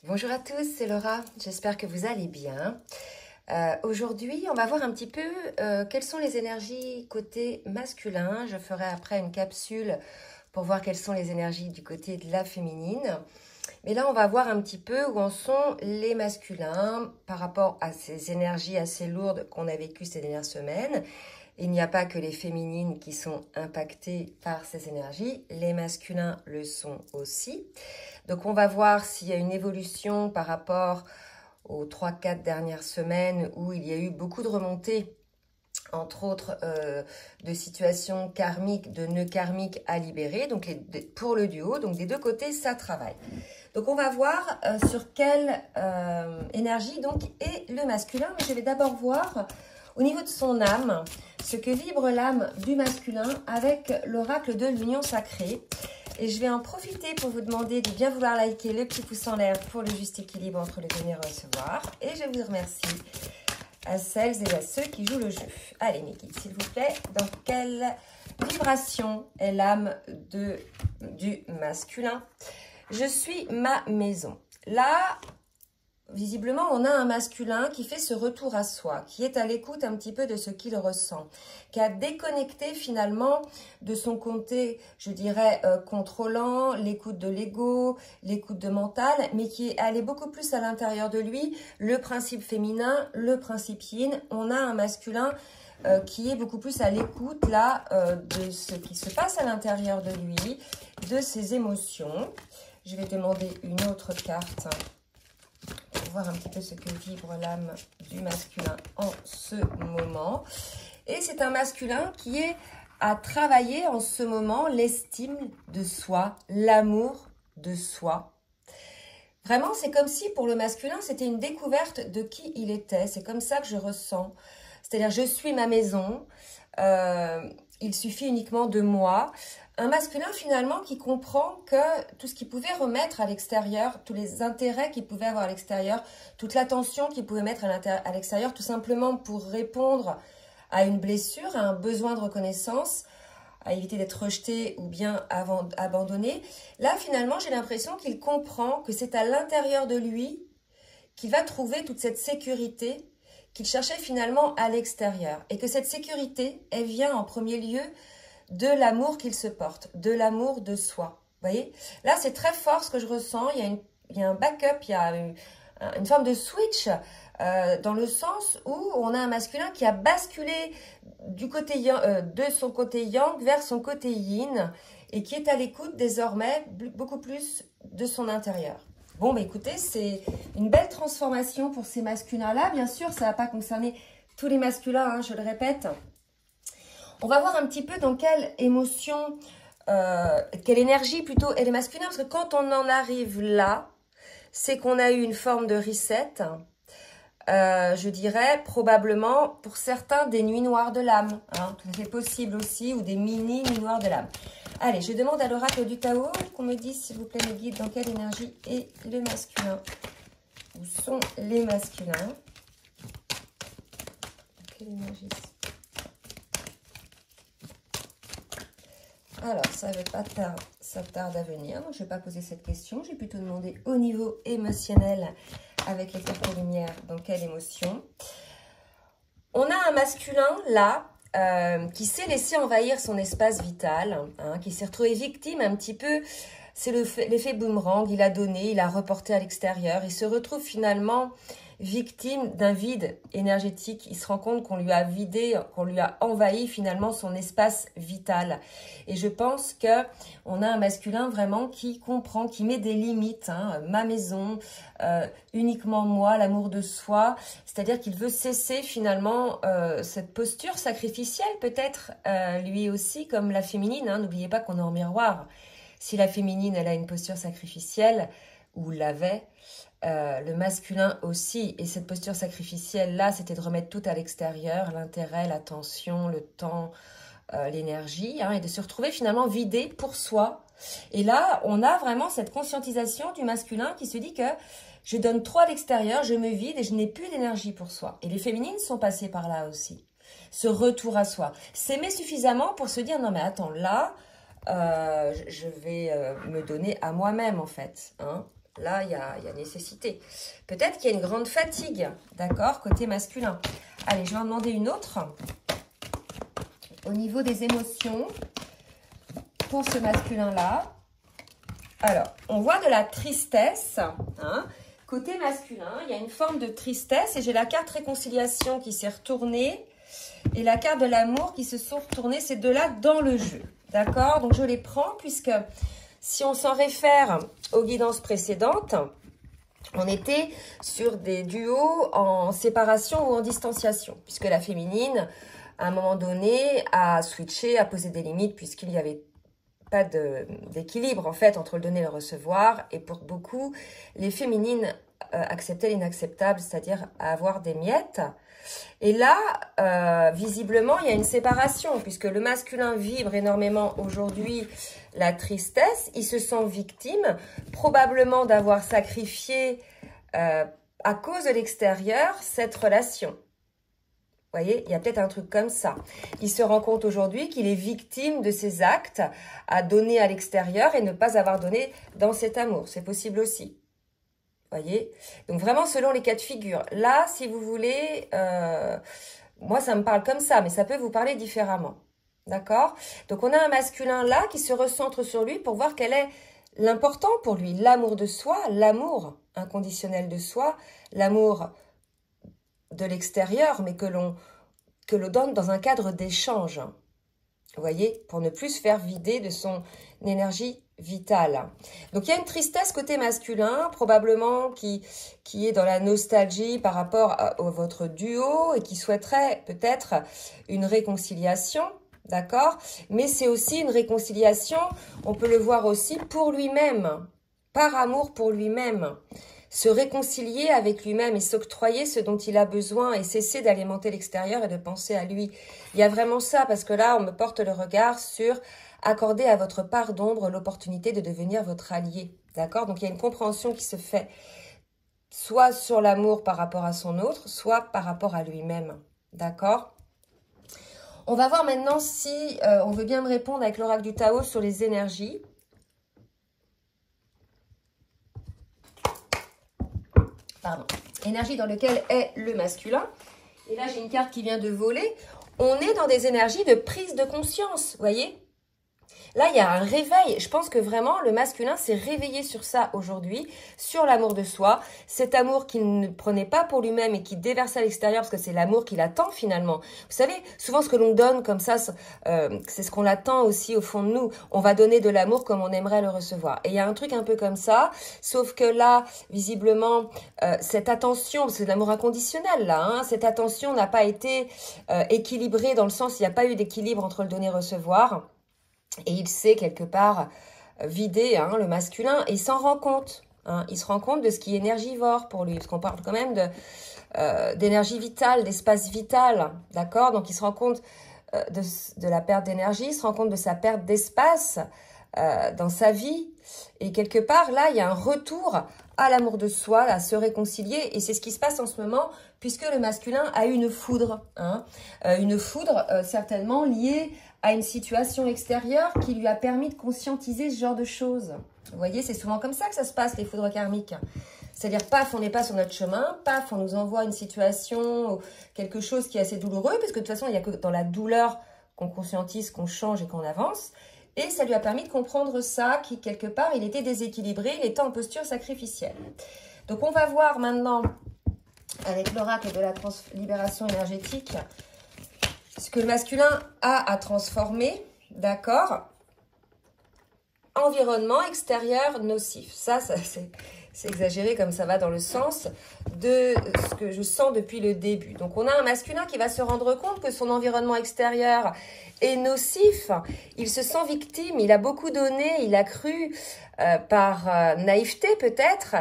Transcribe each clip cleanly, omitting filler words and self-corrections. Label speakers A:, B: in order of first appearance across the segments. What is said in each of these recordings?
A: Bonjour à tous, c'est Laura, j'espère que vous allez bien. Aujourd'hui, on va voir un petit peu quelles sont les énergies côté masculin. Je ferai après une capsule pour voir quelles sont les énergies du côté de la féminine. Mais là, on va voir un petit peu où en sont les masculins par rapport à ces énergies assez lourdes qu'on a vécues ces dernières semaines. Il n'y a pas que les féminines qui sont impactées par ces énergies, les masculins le sont aussi. Donc on va voir s'il y a une évolution par rapport aux 3-4 dernières semaines où il y a eu beaucoup de remontées, entre autres de situations karmiques, de nœuds karmiques à libérer, donc pour le duo, donc des deux côtés ça travaille. Donc on va voir sur quelle énergie donc est le masculin, mais je vais d'abord voir au niveau de son âme, ce que vibre l'âme du masculin avec l'oracle de l'union sacrée. Et je vais en profiter pour vous demander de bien vouloir liker le petit pouce en l'air pour le juste équilibre entre le donner et le recevoir. Et je vous remercie à celles et à ceux qui jouent le jeu. Allez mes guides, s'il vous plaît, dans quelle vibration est l'âme du masculin? Je suis ma maison. Là, visiblement, on a un masculin qui fait ce retour à soi, qui est à l'écoute un petit peu de ce qu'il ressent, qui a déconnecté finalement de son côté, je dirais, contrôlant, l'écoute de l'ego, l'écoute de mental, mais qui est allé beaucoup plus à l'intérieur de lui, le principe féminin, le principe yin. On a un masculin qui est beaucoup plus à l'écoute là de ce qui se passe à l'intérieur de lui, de ses émotions. Je vais demander une autre carte pour voir un petit peu ce que vibre l'âme du masculin en ce moment. Et c'est un masculin qui est à travailler en ce moment l'estime de soi, l'amour de soi. Vraiment, c'est comme si pour le masculin, c'était une découverte de qui il était. C'est comme ça que je ressens. C'est-à-dire, je suis ma maison, il suffit uniquement de moi. Un masculin finalement qui comprend que tout ce qu'il pouvait remettre à l'extérieur, tous les intérêts qu'il pouvait avoir à l'extérieur, toute l'attention qu'il pouvait mettre à l'extérieur, tout simplement pour répondre à une blessure, à un besoin de reconnaissance, à éviter d'être rejeté ou bien abandonné. Là finalement j'ai l'impression qu'il comprend que c'est à l'intérieur de lui qu'il va trouver toute cette sécurité qu'il cherchait finalement à l'extérieur. Et que cette sécurité, elle vient en premier lieu de l'amour qu'il se porte, de l'amour de soi. Vous voyez? Là, c'est très fort ce que je ressens. Il y a un backup, il y a une forme de switch dans le sens où on a un masculin qui a basculé du côté de son côté yang vers son côté yin et qui est à l'écoute désormais beaucoup plus de son intérieur. Bon, bah écoutez, c'est une belle transformation pour ces masculins-là. Bien sûr, ça ne va pas concerner tous les masculins, hein, je le répète. On va voir un petit peu dans quelle émotion, quelle énergie plutôt est le masculin. Parce que quand on en arrive là, c'est qu'on a eu une forme de reset. Je dirais probablement pour certains des nuits noires de l'âme. Hein, tout à fait possible aussi, ou des mini nuits noires de l'âme. Allez, je demande à l'oracle du Tao qu'on me dise, s'il vous plaît, mes guides, dans quelle énergie est le masculin. Où sont les masculins? Quelle énergie? Alors, ça tarde à venir. Donc, je ne vais pas poser cette question. Je vais plutôt demander au niveau émotionnel, avec les cartes lumière, dans quelle émotion. On a un masculin, là, qui s'est laissé envahir son espace vital, hein, qui s'est retrouvé victime un petit peu, c'est l'effet boomerang, il a donné, il a reporté à l'extérieur, il se retrouve finalement victime d'un vide énergétique, il se rend compte qu'on lui a vidé, qu'on lui a envahi finalement son espace vital. Et je pense que on a un masculin vraiment qui comprend, qui met des limites, hein, ma maison, uniquement moi, l'amour de soi, c'est-à-dire qu'il veut cesser finalement cette posture sacrificielle peut-être, lui aussi, comme la féminine, hein, n'oubliez pas qu'on est en miroir. Si la féminine, elle a une posture sacrificielle, ou l'avait, le masculin aussi. Et cette posture sacrificielle-là, c'était de remettre tout à l'extérieur, l'intérêt, l'attention, le temps, l'énergie, hein, et de se retrouver finalement vidé pour soi. Et là, on a vraiment cette conscientisation du masculin qui se dit que je donne trop à l'extérieur, je me vide et je n'ai plus d'énergie pour soi. Et les féminines sont passées par là aussi. Ce retour à soi. S'aimer suffisamment pour se dire, non mais attends, là, je vais me donner à moi-même en fait. Hein. Là, il y a nécessité. Peut-être qu'il y a une grande fatigue, d'accord, côté masculin. Allez, je vais en demander une autre. Au niveau des émotions, pour ce masculin-là, alors, on voit de la tristesse, hein. Côté masculin, il y a une forme de tristesse et j'ai la carte réconciliation qui s'est retournée et la carte de l'amour qui se sont retournées, ces deux-là, dans le jeu. D'accord? Donc, je les prends puisque si on s'en réfère aux guidances précédentes, on était sur des duos en séparation ou en distanciation, puisque la féminine, à un moment donné, a switché, a posé des limites puisqu'il y avait pas d'équilibre en fait entre le donner et le recevoir, et pour beaucoup les féminines acceptaient l'inacceptable, c'est-à-dire avoir des miettes. Et là visiblement il y a une séparation puisque le masculin vibre énormément aujourd'hui la tristesse, il se sent victime probablement d'avoir sacrifié à cause de l'extérieur cette relation. Vous voyez, il y a peut-être un truc comme ça. Il se rend compte aujourd'hui qu'il est victime de ses actes à donner à l'extérieur et ne pas avoir donné dans cet amour. C'est possible aussi. Vous voyez? Donc vraiment selon les cas de figure. Là, si vous voulez, moi ça me parle comme ça, mais ça peut vous parler différemment. D'accord? Donc on a un masculin là qui se recentre sur lui pour voir quel est l'important pour lui. L'amour de soi, l'amour inconditionnel de soi, l'amour de l'extérieur, mais que l'on donne dans un cadre d'échange. Vous voyez, pour ne plus se faire vider de son énergie vitale. Donc, il y a une tristesse côté masculin, probablement qui est dans la nostalgie par rapport à votre duo et qui souhaiterait peut-être une réconciliation, d'accord? Mais c'est aussi une réconciliation, on peut le voir aussi pour lui-même, par amour pour lui-même. Se réconcilier avec lui-même et s'octroyer ce dont il a besoin et cesser d'alimenter l'extérieur et de penser à lui. Il y a vraiment ça, parce que là, on me porte le regard sur accorder à votre part d'ombre l'opportunité de devenir votre allié. D'accord? Donc, il y a une compréhension qui se fait soit sur l'amour par rapport à son autre, soit par rapport à lui-même. D'accord? On va voir maintenant si on veut bien me répondre avec l'oracle du Tao sur les énergies. Pardon, énergie dans laquelle est le masculin. Et là, j'ai une carte qui vient de voler. On est dans des énergies de prise de conscience, vous voyez? Là, il y a un réveil. Je pense que vraiment, le masculin s'est réveillé sur ça aujourd'hui, sur l'amour de soi. Cet amour qu'il ne prenait pas pour lui-même et qui déversait à l'extérieur, parce que c'est l'amour qu'il attend finalement. Vous savez, souvent ce que l'on donne comme ça, c'est ce qu'on attend aussi au fond de nous. On va donner de l'amour comme on aimerait le recevoir. Et il y a un truc un peu comme ça, sauf que là, visiblement, cette attention, c'est de l'amour inconditionnel là, hein, cette attention n'a pas été équilibrée dans le sens, il n'y a pas eu d'équilibre entre le donner et le recevoir. Et il s'est quelque part vidé, hein, le masculin, et il s'en rend compte. Hein, il se rend compte de ce qui est énergivore pour lui, parce qu'on parle quand même d'énergie vitale, d'espace vital, d'accord? Donc il se rend compte de la perte d'énergie, il se rend compte de sa perte d'espace dans sa vie. Et quelque part, là, il y a un retour à l'amour de soi, à se réconcilier. Et c'est ce qui se passe en ce moment, puisque le masculin a eu une foudre. Hein, une foudre certainement liée à une situation extérieure qui lui a permis de conscientiser ce genre de choses. Vous voyez, c'est souvent comme ça que ça se passe, les foudres karmiques. C'est-à-dire, paf, on n'est pas sur notre chemin, paf, on nous envoie une situation, quelque chose qui est assez douloureux, parce que de toute façon, il n'y a que dans la douleur qu'on conscientise, qu'on change et qu'on avance. Et ça lui a permis de comprendre ça, qui quelque part, il était déséquilibré, il était en posture sacrificielle. Donc, on va voir maintenant, avec l'oracle de la libération énergétique, ce que le masculin a à transformer, d'accord? Environnement extérieur nocif. Ça c'est exagéré comme ça va dans le sens de ce que je sens depuis le début. Donc, on a un masculin qui va se rendre compte que son environnement extérieur est nocif. Il se sent victime, il a beaucoup donné, il a cru par naïveté peut-être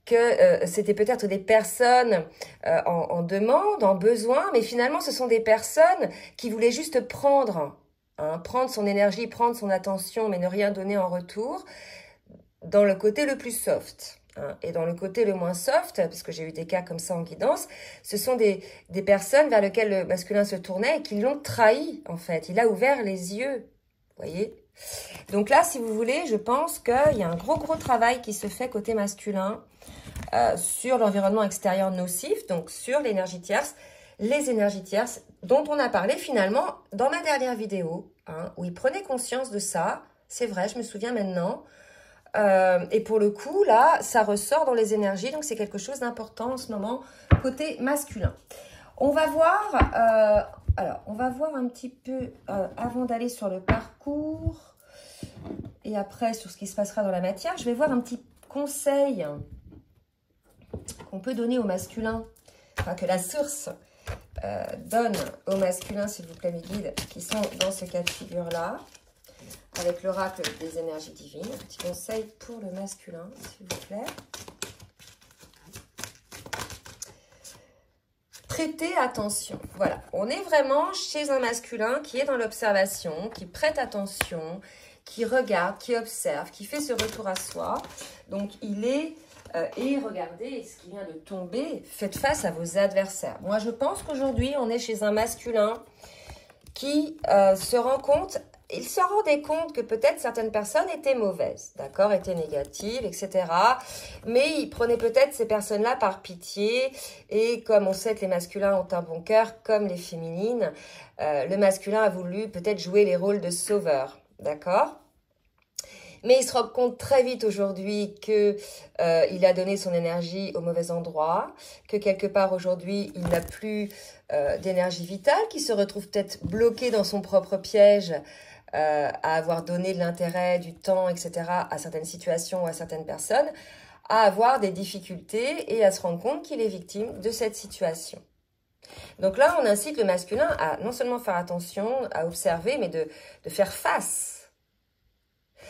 A: que c'était peut-être des personnes en demande, en besoin, mais finalement ce sont des personnes qui voulaient juste prendre, hein, prendre son énergie, prendre son attention, mais ne rien donner en retour, dans le côté le plus soft. Hein, et dans le côté le moins soft, parce que j'ai eu des cas comme ça en guidance, ce sont des personnes vers lesquelles le masculin se tournait et qui l'ont trahi, en fait. Il a ouvert les yeux, vous voyez. Donc là, si vous voulez, je pense qu'il y a un gros travail qui se fait côté masculin sur l'environnement extérieur nocif, donc sur l'énergie tierce, les énergies tierces dont on a parlé finalement dans ma dernière vidéo, hein, où il prenait conscience de ça. C'est vrai, je me souviens maintenant. Et pour le coup, là, ça ressort dans les énergies, donc c'est quelque chose d'important en ce moment, côté masculin. On va voir, alors, on va voir un petit peu, avant d'aller sur le parcours, et après sur ce qui se passera dans la matière, je vais voir un petit conseil qu'on peut donner au masculin, enfin que la source donne au masculin, s'il vous plaît, mes guides, qui sont dans ce cas de figure-là, avec l'oracle des énergies divines. Un petit conseil pour le masculin, s'il vous plaît. Prêtez attention. Voilà, on est vraiment chez un masculin qui est dans l'observation, qui prête attention, qui regarde, qui observe, qui fait ce retour à soi. Donc, il est... et regardez ce qui vient de tomber, faites face à vos adversaires. Moi, je pense qu'aujourd'hui, on est chez un masculin qui se rend compte... Il se rendait compte que peut-être certaines personnes étaient mauvaises, d'accord, étaient négatives, etc. Mais il prenait peut-être ces personnes-là par pitié. Et comme on sait que les masculins ont un bon cœur, comme les féminines, le masculin a voulu peut-être jouer les rôles de sauveur, d'accord. Mais il se rend compte très vite aujourd'hui que il a donné son énergie au mauvais endroit, que quelque part aujourd'hui, il n'a plus d'énergie vitale, qu'il se retrouve peut-être bloqué dans son propre piège, à avoir donné de l'intérêt, du temps, etc. à certaines situations ou à certaines personnes, à avoir des difficultés et à se rendre compte qu'il est victime de cette situation. Donc là, on incite le masculin à non seulement faire attention, à observer, mais de faire face.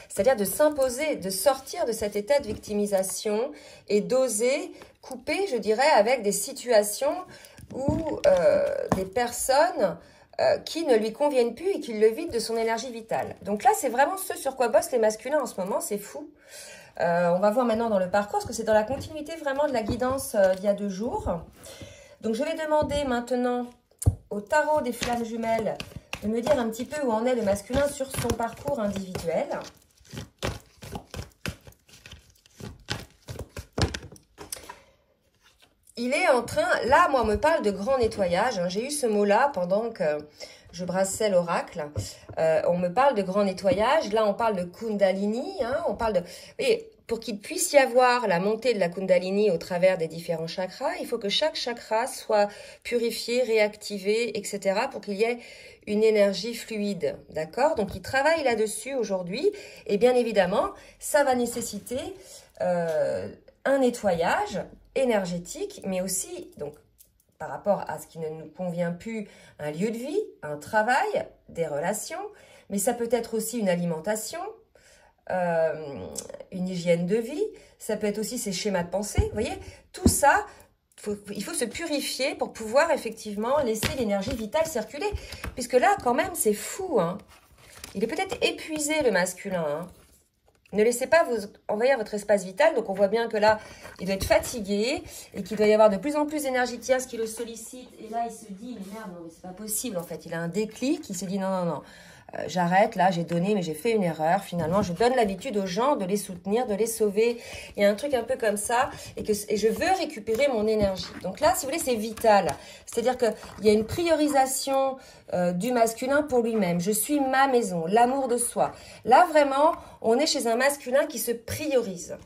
A: C'est-à-dire de s'imposer, de sortir de cet état de victimisation et d'oser couper, je dirais, avec des situations où des personnes... qui ne lui conviennent plus et qui le vident de son énergie vitale. Donc là, c'est vraiment ce sur quoi bossent les masculins en ce moment, c'est fou. On va voir maintenant dans le parcours, parce que c'est dans la continuité vraiment de la guidance d'il y a 2 jours. Donc je vais demander maintenant au tarot des flammes jumelles de me dire un petit peu où en est le masculin sur son parcours individuel. Il est en train, là, moi, on me parle de grand nettoyage. Hein. J'ai eu ce mot-là pendant que je brassais l'oracle. On me parle de grand nettoyage. Là, on parle de Kundalini. Hein. On parle de... Et pour qu'il puisse y avoir la montée de la Kundalini au travers des différents chakras, il faut que chaque chakra soit purifié, réactivé, etc. pour qu'il y ait une énergie fluide. D'accord? Donc, il travaille là-dessus aujourd'hui. Et bien évidemment, ça va nécessiter un nettoyage énergétique, mais aussi, donc, par rapport à ce qui ne nous convient plus, un lieu de vie, un travail, des relations, mais ça peut être aussi une alimentation, une hygiène de vie, ça peut être aussi ses schémas de pensée, vous voyez, tout ça, il faut se purifier pour pouvoir effectivement laisser l'énergie vitale circuler, puisque là, quand même, c'est fou, hein. Il est peut-être épuisé, le masculin, hein. Ne laissez pas vous envahir votre espace vital. Donc, on voit bien que là, il doit être fatigué et qu'il doit y avoir de plus en plus d'énergie tierce qui le sollicite. Et là, il se dit, mais merde, non, mais c'est pas possible, en fait. Il a un déclic, il se dit, non, j'arrête, là, j'ai donné, mais j'ai fait une erreur. Finalement, je donne l'habitude aux gens de les soutenir, de les sauver. Il y a un truc un peu comme ça et je veux récupérer mon énergie. Donc là, si vous voulez, c'est vital. C'est-à-dire qu'il y a une priorisation du masculin pour lui-même. Je suis ma maison, l'amour de soi. Là, vraiment, on est chez un masculin qui se priorise.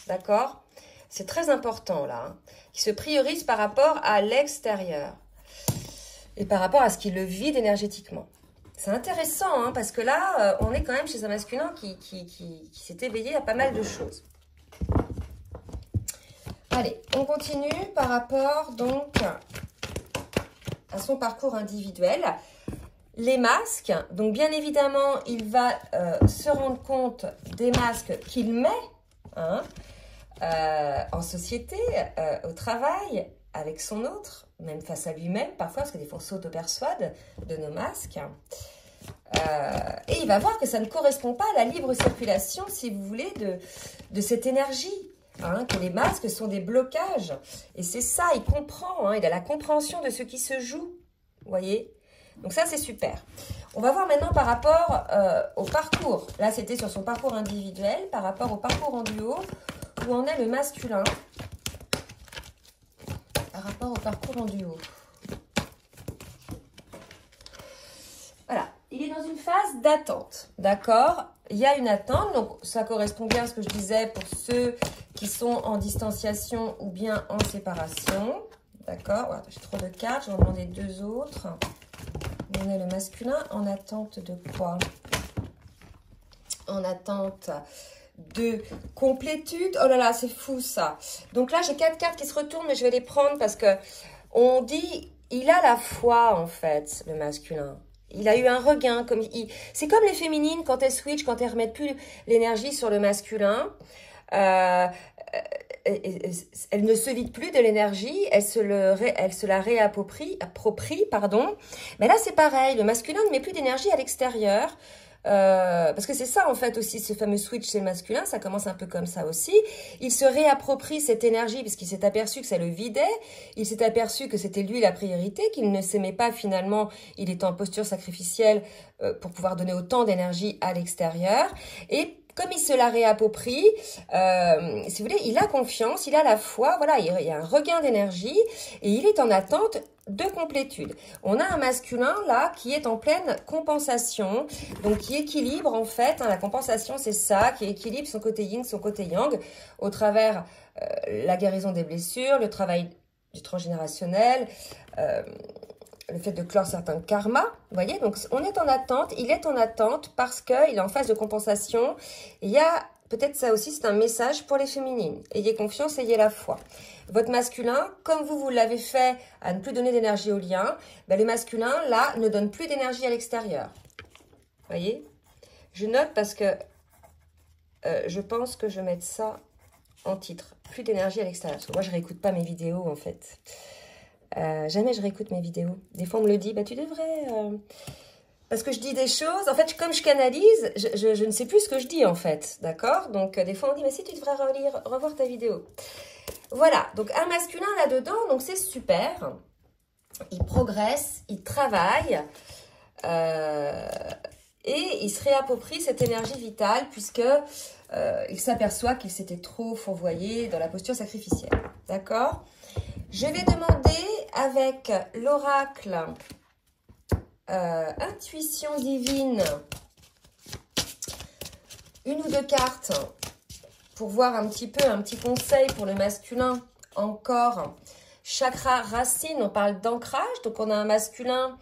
A: D'accord? C'est très important, là. Hein, qui se priorise par rapport à l'extérieur et par rapport à ce qui le vide énergétiquement. C'est intéressant, hein, parce que là, on est quand même chez un masculin qui s'est éveillé à pas mal de choses. Allez, on continue par rapport, donc, à son parcours individuel. Les masques, donc bien évidemment, il va se rendre compte des masques qu'il met hein, en société, au travail, avec son autre, même face à lui-même parfois, parce que des fois on s'auto-persuade de nos masques. Et il va voir que ça ne correspond pas à la libre circulation, si vous voulez, de cette énergie. Hein, que les masques sont des blocages. Et c'est ça, il comprend, hein, il a la compréhension de ce qui se joue. Vous voyez? Donc ça, c'est super. On va voir maintenant par rapport au parcours. Là, c'était sur son parcours individuel, par rapport au parcours en duo, où en est le masculin. Par rapport au parcours en duo. Voilà, il est dans une phase d'attente, d'accord? Il y a une attente, donc ça correspond bien à ce que je disais pour ceux qui sont en distanciation ou bien en séparation. D'accord, voilà, j'ai trop de cartes, je vais en demander deux autres. On est le masculin en attente de quoi? En attente de complétude. Oh là là, c'est fou ça. Donc là, j'ai 4 cartes qui se retournent, mais je vais les prendre parce que on dit, il a la foi en fait, le masculin. Il a eu un regain. C'est comme les féminines quand elles switchent, quand elles remettent plus l'énergie sur le masculin. Elle ne se vide plus de l'énergie, elle se la réapproprie, pardon. Mais là, c'est pareil, le masculin ne met plus d'énergie à l'extérieur. Parce que c'est ça en fait aussi, ce fameux switch chez le masculin, ça commence un peu comme ça aussi. Il se réapproprie cette énergie parce qu'il s'est aperçu que ça le vidait, il s'est aperçu que c'était lui la priorité, qu'il ne s'aimait pas finalement, il est en posture sacrificielle pour pouvoir donner autant d'énergie à l'extérieur. Et comme il se la réapproprie, si vous voulez, il a confiance, il a la foi, voilà, il y a un regain d'énergie et il est en attente de complétude. On a un masculin là qui est en pleine compensation, donc qui équilibre en fait, hein, la compensation c'est ça, qui équilibre son côté yin, son côté yang, au travers la guérison des blessures, le travail du transgénérationnel, le fait de clore certains karmas, vous voyez, donc on est en attente, il est en attente parce qu'il est en phase de compensation. Il y a peut-être ça aussi, c'est un message pour les féminines. Ayez confiance, ayez la foi. Votre masculin, comme vous l'avez fait à ne plus donner d'énergie au lien, ben le masculin, là, ne donne plus d'énergie à l'extérieur. Vous voyez? Je note parce que je pense que je vais mettre ça en titre. Plus d'énergie à l'extérieur. Parce que moi, je ne réécoute pas mes vidéos, en fait. Jamais je réécoute mes vidéos. Des fois, on me le dit, bah, tu devrais... Parce que je dis des choses, en fait, comme je canalise, je ne sais plus ce que je dis, en fait, d'accord? Donc, des fois, on dit, mais si, tu devrais revoir ta vidéo. Voilà, donc un masculin là-dedans, donc c'est super. Il progresse, il travaille, et il se réapproprie cette énergie vitale, puisque il s'aperçoit qu'il s'était trop fourvoyé dans la posture sacrificielle, d'accord? Je vais demander avec l'oracle Intuition divine, une ou deux cartes pour voir un petit conseil pour le masculin. Encore, chakra racine, on parle d'ancrage. Donc, on a un masculin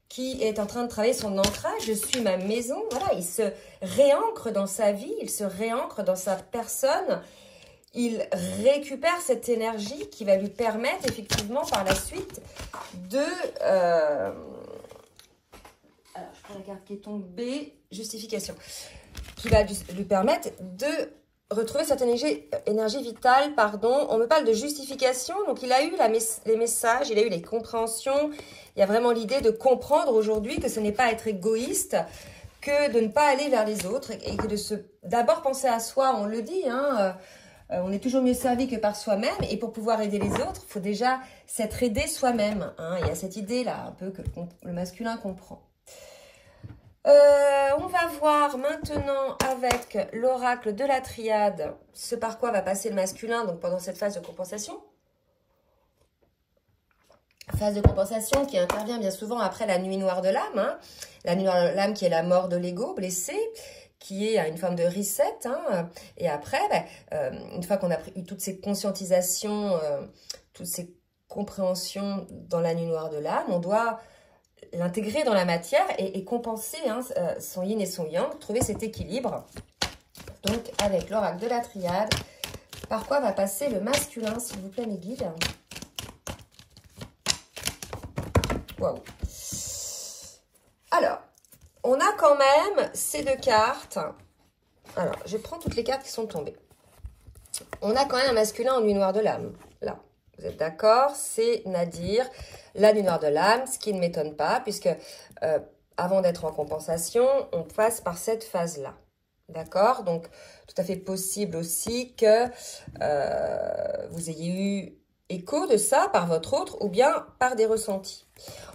A: qui est en train de travailler son ancrage. Je suis ma maison. Voilà, il se réancre dans sa vie, il se réancre dans sa personne. Il récupère cette énergie qui va lui permettre effectivement par la suite de... Alors, je prends la carte qui est tombée, justification, qui va lui permettre de retrouver cette énergie vitale, pardon. On me parle de justification, donc il a eu les messages, il a eu les compréhensions. Il y a vraiment l'idée de comprendre aujourd'hui que ce n'est pas être égoïste, que de ne pas aller vers les autres et que d'abord penser à soi, on le dit, hein, on est toujours mieux servi que par soi-même, et pour pouvoir aider les autres, il faut déjà s'être aidé soi-même, hein. Il y a cette idée-là, un peu que le masculin comprend. On va voir maintenant avec l'oracle de la triade ce par quoi va passer le masculin donc pendant cette phase de compensation. Phase de compensation qui intervient bien souvent après la nuit noire de l'âme. Hein. La nuit noire de l'âme qui est la mort de l'ego blessé, qui est une forme de reset. Hein. Et après, une fois qu'on a eu toutes ces conscientisations, toutes ces compréhensions dans la nuit noire de l'âme, on doit l'intégrer dans la matière et compenser hein, son yin et son yang, trouver cet équilibre. Donc, avec l'oracle de la triade, par quoi va passer le masculin, s'il vous plaît, mes guides? Waouh! Alors, on a quand même ces deux cartes. Alors, je prends toutes les cartes qui sont tombées. On a quand même un masculin en nuit noire de l'âme, là. Vous êtes d'accord? C'est Nadir, la nuit noire de l'âme, ce qui ne m'étonne pas, puisque avant d'être en compensation, on passe par cette phase-là. D'accord? Donc, tout à fait possible aussi que vous ayez eu écho de ça par votre autre ou bien par des ressentis.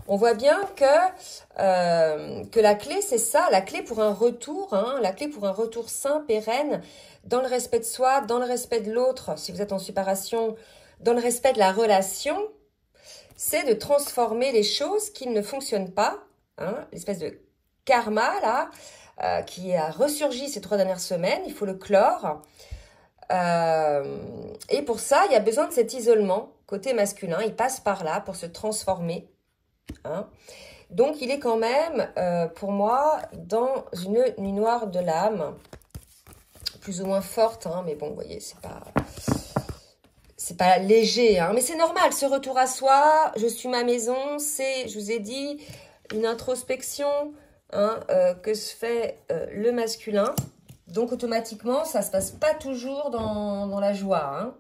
A: On voit bien que la clé, c'est ça, la clé pour un retour, la clé pour un retour sain, pérenne, dans le respect de soi, dans le respect de l'autre, si vous êtes en séparation, dans le respect de la relation, c'est de transformer les choses qui ne fonctionnent pas, l'espèce de karma là, qui a ressurgi ces 3 dernières semaines, il faut le clore. Et pour ça, il y a besoin de cet isolement côté masculin, il passe par là pour se transformer. Donc, il est quand même, pour moi, dans une nuit noire de l'âme, plus ou moins forte, mais bon, vous voyez, c'est pas léger, mais c'est normal, ce retour à soi, je suis ma maison, c'est, je vous ai dit, une introspection que se fait le masculin. Donc, automatiquement, ça se passe pas toujours dans la joie.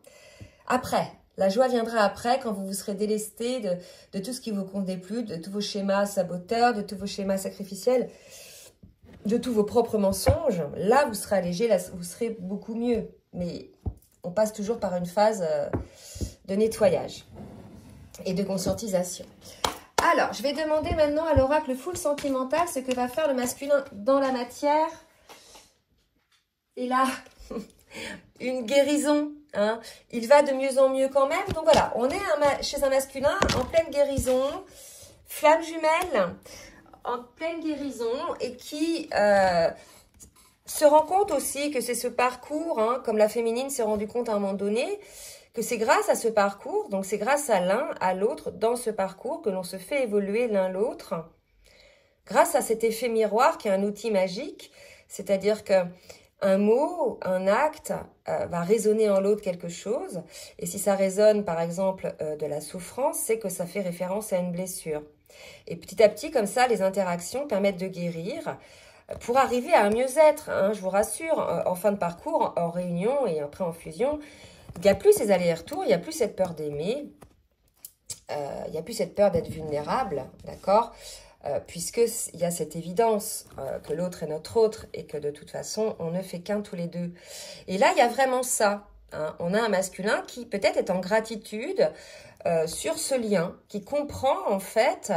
A: Après, la joie viendra après, quand vous vous serez délesté de tout ce qui vous convenait plus, de tous vos schémas saboteurs, de tous vos schémas sacrificiels, de tous vos propres mensonges. Là, vous serez allégé, là, vous serez beaucoup mieux. Mais on passe toujours par une phase de nettoyage et de conscientisation. Alors, je vais demander maintenant à l'oracle full sentimental ce que va faire le masculin dans la matière. Et là, une guérison. Il va de mieux en mieux quand même. Donc voilà, on est chez un masculin en pleine guérison, flamme jumelle, en pleine guérison et qui se rend compte aussi que c'est ce parcours, comme la féminine s'est rendu compte à un moment donné, que c'est grâce à ce parcours, donc c'est grâce à l'un, à l'autre, dans ce parcours que l'on se fait évoluer l'un l'autre, grâce à cet effet miroir qui est un outil magique, c'est-à-dire que un mot, un acte va résonner en l'autre quelque chose. Et si ça résonne, par exemple, de la souffrance, c'est que ça fait référence à une blessure. Et petit à petit, comme ça, les interactions permettent de guérir pour arriver à un mieux-être. Je vous rassure, en fin de parcours, en réunion et après en fusion, il n'y a plus ces allers-retours, il n'y a plus cette peur d'aimer, il n'y a plus cette peur d'être vulnérable, d'accord ? Puisqu'il y a cette évidence que l'autre est notre autre et que de toute façon, on ne fait qu'un tous les deux. Et là, il y a vraiment ça. On a un masculin qui peut-être est en gratitude sur ce lien, qui comprend en fait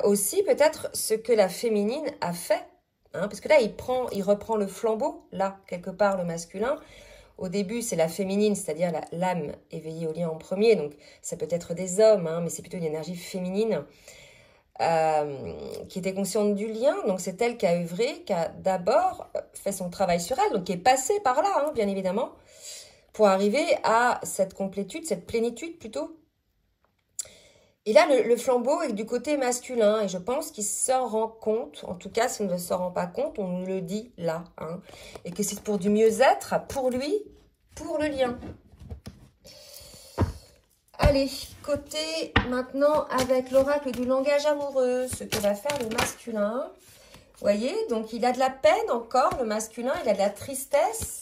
A: aussi peut-être ce que la féminine a fait. Parce que là, il reprend le flambeau, là, quelque part, le masculin. Au début, c'est la féminine, c'est-à-dire l'âme éveillée au lien en premier. Donc, ça peut être des hommes, mais c'est plutôt une énergie féminine. Qui était consciente du lien, donc c'est elle qui a œuvré, qui a d'abord fait son travail sur elle, donc qui est passée par là, bien évidemment, pour arriver à cette complétude, cette plénitude plutôt. Et là, le flambeau est du côté masculin, et je pense qu'il s'en rend compte, en tout cas, si on ne s'en rend pas compte, on nous le dit là, et que c'est pour du mieux-être, pour lui, pour le lien. Allez, côté maintenant avec l'oracle du langage amoureux, ce que va faire le masculin. Vous voyez, donc il a de la peine encore, le masculin, il a de la tristesse.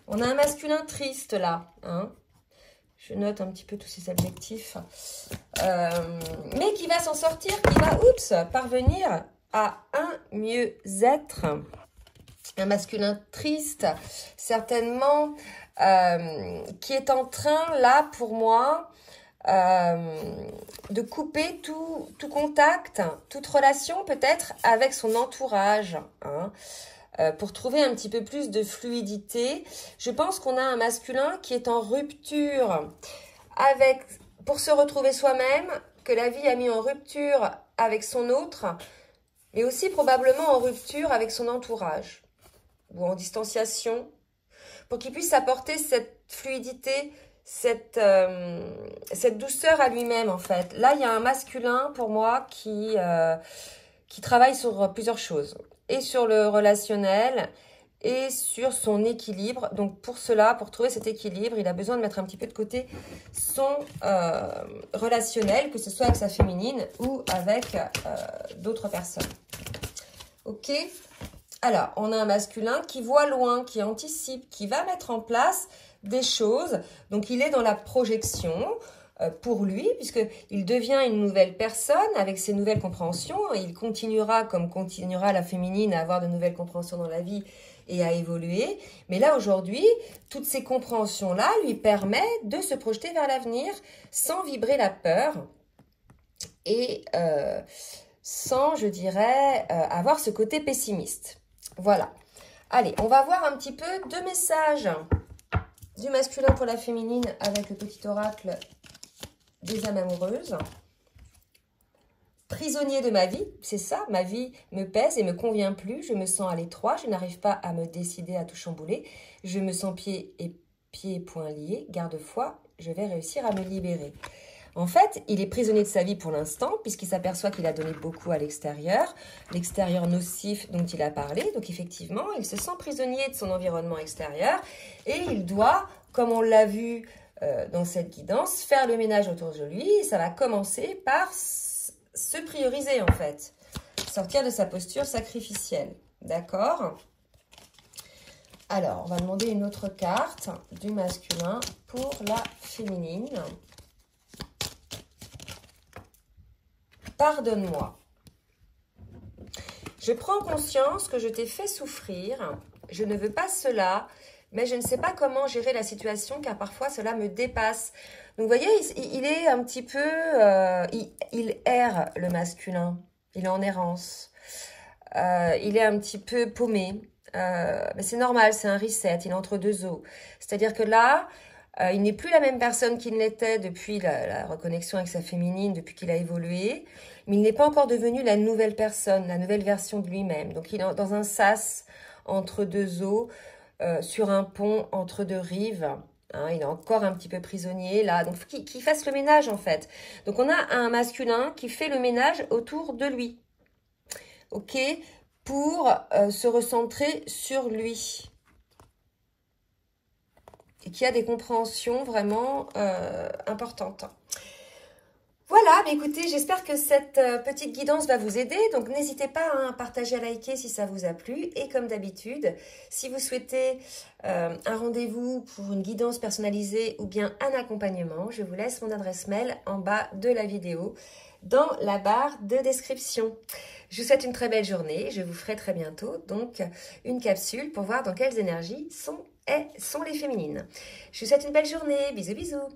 A: On a un masculin triste là. Je note un petit peu tous ces adjectifs. Mais qui va s'en sortir, qui va, parvenir à un mieux-être. Un masculin triste, certainement, qui est en train, là, pour moi, de couper tout contact, toute relation peut-être avec son entourage, pour trouver un petit peu plus de fluidité. Je pense qu'on a un masculin qui est en rupture pour se retrouver soi-même, que la vie a mis en rupture avec son autre, mais aussi probablement en rupture avec son entourage, ou en distanciation, pour qu'il puisse apporter cette fluidité, cette douceur à lui-même en fait. Là, il y a un masculin pour moi qui travaille sur plusieurs choses. Et sur le relationnel et sur son équilibre. Donc pour cela, pour trouver cet équilibre, il a besoin de mettre un petit peu de côté son relationnel, que ce soit avec sa féminine ou avec d'autres personnes. Ok ? Alors, on a un masculin qui voit loin, qui anticipe, qui va mettre en place des choses. Donc, il est dans la projection pour lui, puisqu'il devient une nouvelle personne avec ses nouvelles compréhensions. Et il continuera, comme continuera la féminine, à avoir de nouvelles compréhensions dans la vie et à évoluer. Mais là, aujourd'hui, toutes ces compréhensions-là lui permettent de se projeter vers l'avenir sans vibrer la peur et sans, je dirais, avoir ce côté pessimiste. Voilà. Allez, on va voir un petit peu deux messages du masculin pour la féminine avec le petit oracle des âmes amoureuses. Prisonnier de ma vie, c'est ça, ma vie me pèse et me convient plus, je me sens à l'étroit, je n'arrive pas à me décider à tout chambouler, je me sens pieds et poings liés, garde-foi, je vais réussir à me libérer. En fait, il est prisonnier de sa vie pour l'instant, puisqu'il s'aperçoit qu'il a donné beaucoup à l'extérieur nocif dont il a parlé. Donc effectivement, il se sent prisonnier de son environnement extérieur et il doit, comme on l'a vu dans cette guidance, faire le ménage autour de lui. Et ça va commencer par se prioriser en fait, sortir de sa posture sacrificielle. D'accord ? Alors, on va demander une autre carte du masculin pour la féminine. Pardonne-moi. Je prends conscience que je t'ai fait souffrir. Je ne veux pas cela, mais je ne sais pas comment gérer la situation car parfois cela me dépasse. Donc, vous voyez, il est un petit peu... il erre, le masculin. Il est en errance. Il est un petit peu paumé. Mais c'est normal, c'est un reset. Il est entre deux eaux. C'est-à-dire que là... il n'est plus la même personne qu'il l'était depuis la reconnexion avec sa féminine, depuis qu'il a évolué. Mais il n'est pas encore devenu la nouvelle personne, la nouvelle version de lui-même. Donc, il est dans un sas entre deux eaux, sur un pont entre deux rives. Hein, il est encore un petit peu prisonnier là. Donc, qu'il fasse le ménage en fait. Donc, on a un masculin qui fait le ménage autour de lui. OK ? Pour se recentrer sur lui. Et qui a des compréhensions vraiment importantes. Voilà, mais écoutez, j'espère que cette petite guidance va vous aider. Donc, n'hésitez pas à partager, à liker si ça vous a plu. Et comme d'habitude, si vous souhaitez un rendez-vous pour une guidance personnalisée ou bien un accompagnement, je vous laisse mon adresse mail en bas de la vidéo dans la barre de description. Je vous souhaite une très belle journée. Je vous ferai très bientôt donc une capsule pour voir dans quelles énergies sont les féminines. Je vous souhaite une belle journée. Bisous, bisous.